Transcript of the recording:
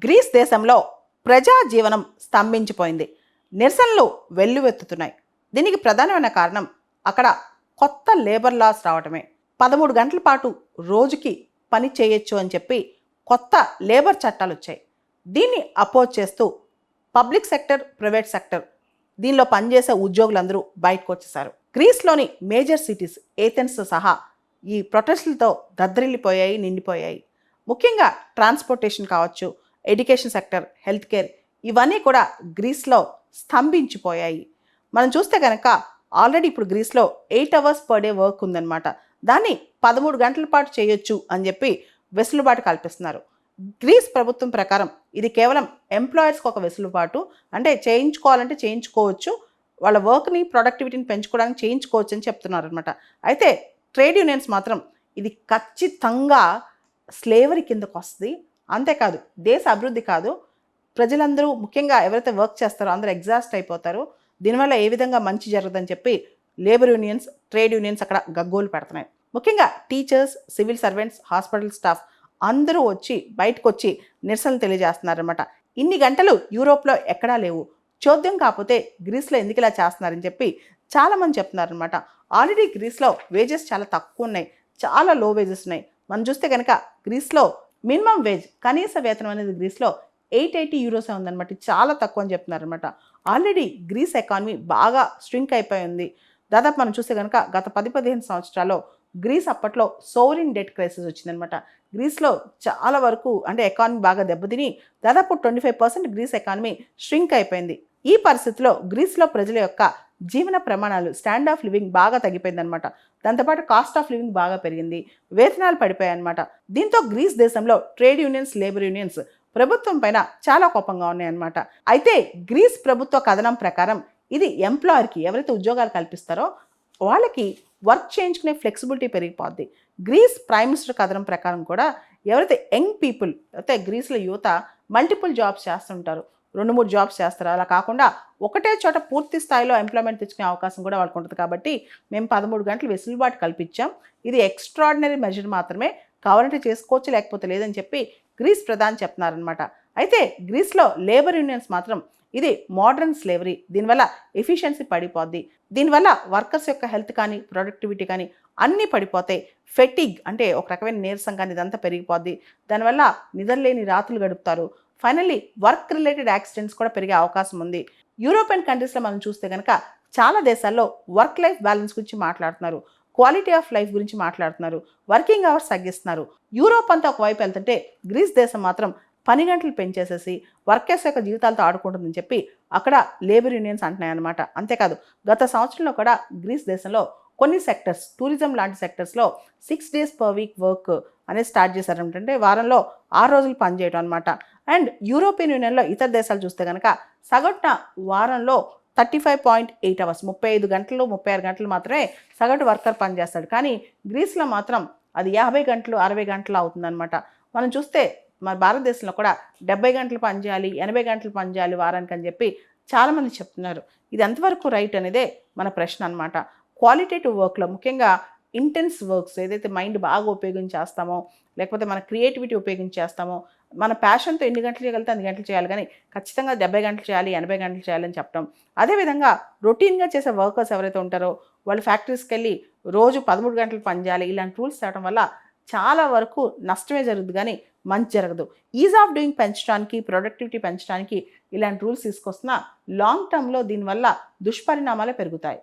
Grace దేశంలో ప్రజా జీవనం స్తంభించిపోయింది. నిరసనలు వెల్లువెత్తుతున్నాయి. దీనికి ప్రధానమైన కారణం అక్కడ కొత్త లేబర్ లాస్ రావటమే. 13 గంటల పాటు రోజుకి పని చేయొచ్చు అని చెప్పి కొత్త లేబర్ చట్టాలు వచ్చాయి. దీన్ని అపోజ్ చేస్తూ పబ్లిక్ సెక్టర్, ప్రైవేట్ సెక్టర్ దీనిలో పనిచేసే ఉద్యోగులందరూ బయటకు వచ్చేసారు. గ్రీస్లోని మేజర్ సిటీస్ ఏథెన్స్ సహా ఈ ప్రొటెస్టులతో దద్దరిల్లిపోయాయి, నిండిపోయాయి. ముఖ్యంగా ట్రాన్స్పోర్టేషన్ కావచ్చు, ఎడ్యుకేషన్ సెక్టర్, హెల్త్ కేర్ ఇవన్నీ కూడా గ్రీస్లో స్తంభించిపోయాయి. మనం చూస్తే కనుక ఆల్రెడీ ఇప్పుడు గ్రీస్లో 8 hours per day వర్క్ ఉందన్నమాట. దాన్ని 13 గంటల పాటు చేయొచ్చు అని చెప్పి వెసులుబాటు కల్పిస్తున్నారు. గ్రీస్ ప్రభుత్వం ప్రకారం ఇది కేవలం ఎంప్లాయర్స్కి ఒక వెసులుబాటు, అంటే చేయించుకోవాలంటే చేయించుకోవచ్చు, వాళ్ళ వర్క్ని ప్రొడక్టివిటీని పెంచుకోవడానికి చేయించుకోవచ్చు అని చెప్తున్నారు అనమాట. అయితే ట్రేడ్ యూనియన్స్ మాత్రం ఇది ఖచ్చితంగా స్లేవరీ కిందకు వస్తుంది. అంతేకాదు దేశ అభివృద్ధి కాదు, ప్రజలందరూ ముఖ్యంగా ఎవరైతే వర్క్ చేస్తారో అందరూ ఎగ్జాస్ట్ అయిపోతారు, దీనివల్ల ఏ విధంగా మంచి జరగదని చెప్పి లేబర్ యూనియన్స్, ట్రేడ్ యూనియన్స్ అక్కడ గగ్గోలు పెడుతున్నాయి. ముఖ్యంగా teachers, civil servants, hospital staff అందరూ బయటకు వచ్చి నిరసనలు తెలియజేస్తున్నారనమాట. ఇన్ని గంటలు యూరోప్లో ఎక్కడా లేవు, చోద్యం కాకపోతే గ్రీస్లో ఎందుకు ఇలా చేస్తున్నారని చెప్పి చాలామంది చెప్తున్నారనమాట. ఆల్రెడీ గ్రీస్లో వేజెస్ చాలా తక్కువ ఉన్నాయి, చాలా లో వేజెస్ ఉన్నాయి. మనం చూస్తే కనుక గ్రీస్లో మినిమం వేజ్, కనీస వేతనం అనేది గ్రీస్లో 880 euros ఉందన్నమాట. చాలా తక్కువ అని చెప్తున్నారనమాట. ఆల్రెడీ గ్రీస్ ఎకానమీ బాగా స్ట్రింక్ అయిపోయి ఉంది. దాదాపు మనం చూస్తే కనుక గత 10-15 సంవత్సరాల్లో గ్రీస్ అప్పట్లో సోవరిన్ డెట్ క్రైసిస్ వచ్చిందనమాట. గ్రీస్లో చాలా వరకు అంటే ఎకానమీ బాగా దెబ్బతిని దాదాపు 25% గ్రీస్ ఎకానమీ స్ట్రింక్ అయిపోయింది. ఈ పరిస్థితిలో గ్రీస్లో ప్రజల యొక్క జీవన ప్రమాణాలు, స్టాండ్ ఆఫ్ లివింగ్ బాగా తగ్గిపోయిందనమాట. దాంతోపాటు కాస్ట్ ఆఫ్ లివింగ్ బాగా పెరిగింది, వేతనాలు పడిపోయాయి అనమాట. దీంతో గ్రీస్ దేశంలో ట్రేడ్ యూనియన్స్, లేబర్ యూనియన్స్ ప్రభుత్వం పైన చాలా కోపంగా ఉన్నాయన్నమాట. అయితే గ్రీస్ ప్రభుత్వ కథనం ప్రకారం ఇది ఎంప్లాయర్కి, ఎవరైతే ఉద్యోగాలు కల్పిస్తారో వాళ్ళకి వర్క్ చేయించుకునే ఫ్లెక్సిబిలిటీ పెరిగిపోద్ది. గ్రీస్ ప్రైమ్ మినిస్టర్ కథనం ప్రకారం కూడా ఎవరైతే యంగ్ పీపుల్, అయితే గ్రీస్లో యువత మల్టిపుల్ జాబ్స్ చేస్తుంటారు, 2-3 జాబ్స్ చేస్తారు. అలా కాకుండా ఒకటే చోట పూర్తి స్థాయిలో ఎంప్లాయ్మెంట్ తెచ్చుకునే అవకాశం కూడా వాళ్ళకు ఉంటుంది. కాబట్టి మేము 13 గంటలు వెసులుబాటు కల్పించాం, ఇది ఎక్స్ట్రాడినరీ మెజర్ మాత్రమే, కావాలంటే చేసుకోవచ్చు లేకపోతే లేదని చెప్పి గ్రీస్ ప్రధాని చెప్తున్నారనమాట. అయితే గ్రీస్లో లేబర్ యూనియన్స్ మాత్రం ఇది మోడర్న్ స్లేవరీ, దీనివల్ల ఎఫిషియన్సీ పడిపోద్ది, దీనివల్ల వర్కర్స్ యొక్క హెల్త్ కానీ ప్రొడక్టివిటీ కానీ అన్నీ పడిపోతాయి. ఫెటిగ్ అంటే ఒక రకమైన నీరసం కానీ ఇదంతా పెరిగిపోద్ది, దానివల్ల నిద్రలేని రాత్రులు గడుపుతారు. ఫైనల్లీ వర్క్ రిలేటెడ్ యాక్సిడెంట్స్ కూడా పెరిగే అవకాశం ఉంది. యూరోపియన్ కంట్రీస్లో మనం చూస్తే కనుక చాలా దేశాల్లో వర్క్ లైఫ్ బ్యాలెన్స్ గురించి మాట్లాడుతున్నారు, క్వాలిటీ ఆఫ్ లైఫ్ గురించి మాట్లాడుతున్నారు, వర్కింగ్ అవర్స్ తగ్గిస్తున్నారు. యూరోప్ అంతా ఒకవైపు వెళ్తుంటే గ్రీస్ దేశం మాత్రం పని గంటలు పెంచేసేసి వర్కర్స్ యొక్క జీవితాలతో ఆడుకుంటుందని చెప్పి అక్కడ లేబర్ యూనియన్స్ అంటున్నాయి అన్నమాట. అంతేకాదు గత సంవత్సరంలో కూడా గ్రీస్ దేశంలో కొన్ని సెక్టర్స్, టూరిజం లాంటి సెక్టర్స్లో 6 days per week వర్క్ అనేది స్టార్ట్ చేశారు. అంటే వారంలో 6 రోజులు పనిచేయడం అనమాట. అండ్ యూరోపియన్ యూనియన్లో ఇతర దేశాలు చూస్తే కనుక సగటున వారంలో 35.8 hours, 35 గంటలు, 36 గంటలు మాత్రమే సగటు వర్కర్ పనిచేస్తాడు. కానీ గ్రీస్లో మాత్రం అది 50 గంటలు, 60 గంటలు అవుతుందన్నమాట. మనం చూస్తే మన భారతదేశంలో కూడా 70 గంటలు పనిచేయాలి, 80 గంటలు పనిచేయాలి వారానికి అని చెప్పి చాలామంది చెప్తున్నారు. ఇది ఎంతవరకు రైట్ అనేదే మన ప్రశ్న అనమాట. క్వాలిటేటివ్ వర్క్లో ముఖ్యంగా ఇంటెన్స్ వర్క్స్ ఏదైతే మైండ్ బాగా ఉపయోగించేస్తామో, లేకపోతే మన క్రియేటివిటీ ఉపయోగించేస్తామో, మన ప్యాషన్తో ఎన్ని గంటలు చేయగలిగితే అన్ని గంటలు చేయాలి, కానీ ఖచ్చితంగా 70 గంటలు చేయాలి, 80 గంటలు చేయాలని చెప్పడం. అదేవిధంగా రొటీన్గా చేసే వర్కర్స్ ఎవరైతే ఉంటారో వాళ్ళు ఫ్యాక్టరీస్కి వెళ్ళి రోజు 13 గంటలు పనిచేయాలి, ఇలాంటి రూల్స్ తేవడం వల్ల చాలా వరకు నష్టమే జరుగుతుంది కానీ మంచి జరగదు. ఈజ్ ఆఫ్ డూయింగ్ పెంచడానికి, ప్రొడక్టివిటీ పెంచడానికి ఇలాంటి రూల్స్ తీసుకొస్తున్నా లాంగ్ టర్మ్లో దీనివల్ల దుష్పరిణామాలే పెరుగుతాయి.